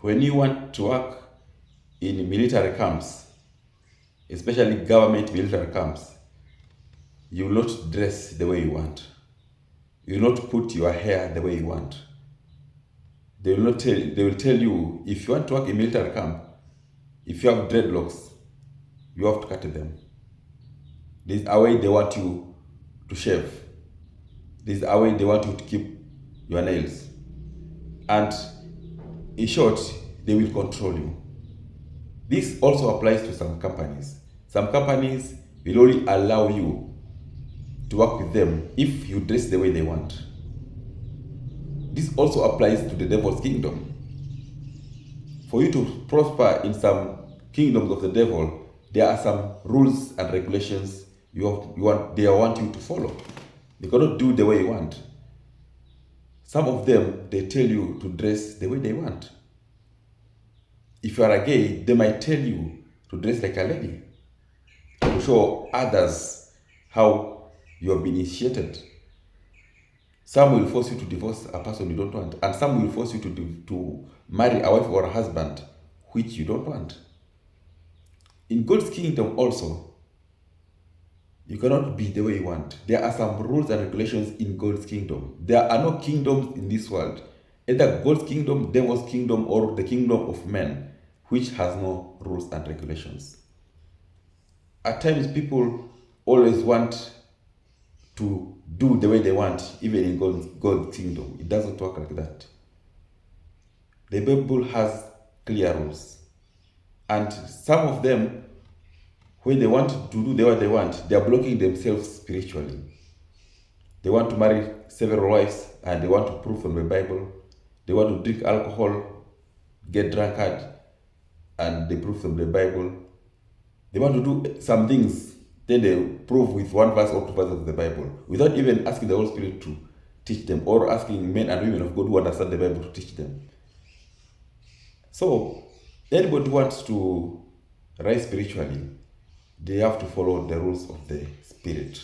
When you want to work in military camps, especially government military camps, you will not dress the way you want. You will not put your hair the way you want. They will not tell. They will tell you, if you want to work in military camp, if you have dreadlocks, you have to cut them. This is a way they want you to shave. This is a way they want you to keep your nails. And in short, they will control you. This also applies to some companies. Some companies will only allow you to work with them if you dress the way they want. This also applies to the devil's kingdom. For you to prosper in some kingdoms of the devil, there are some rules and regulations they want you to follow. You cannot do the way you want. Some of them, they tell you to dress the way they want. If you are a gay, they might tell you to dress like a lady, to show others how you have been initiated. Some will force you to divorce a person you don't want, and some will force you to marry a wife or a husband which you don't want. In God's kingdom also, you cannot be the way you want. There are some rules and regulations in God's kingdom. There are no kingdoms in this world, either God's kingdom, devil's kingdom, or the kingdom of men, which has no rules and regulations. At times, people always want to do the way they want, even in God's kingdom. It doesn't work like that. The Bible has clear rules. And some of them, when they want to do what they want, they are blocking themselves spiritually. They want to marry several wives, and they want to prove from the Bible. They want to drink alcohol, get drunkard, and they prove from the Bible. They want to do some things, then they prove with one verse or two verses of the Bible, without even asking the Holy Spirit to teach them, or asking men and women of God who understand the Bible to teach them. So, anybody who wants to rise spiritually, they have to follow the rules of the Spirit.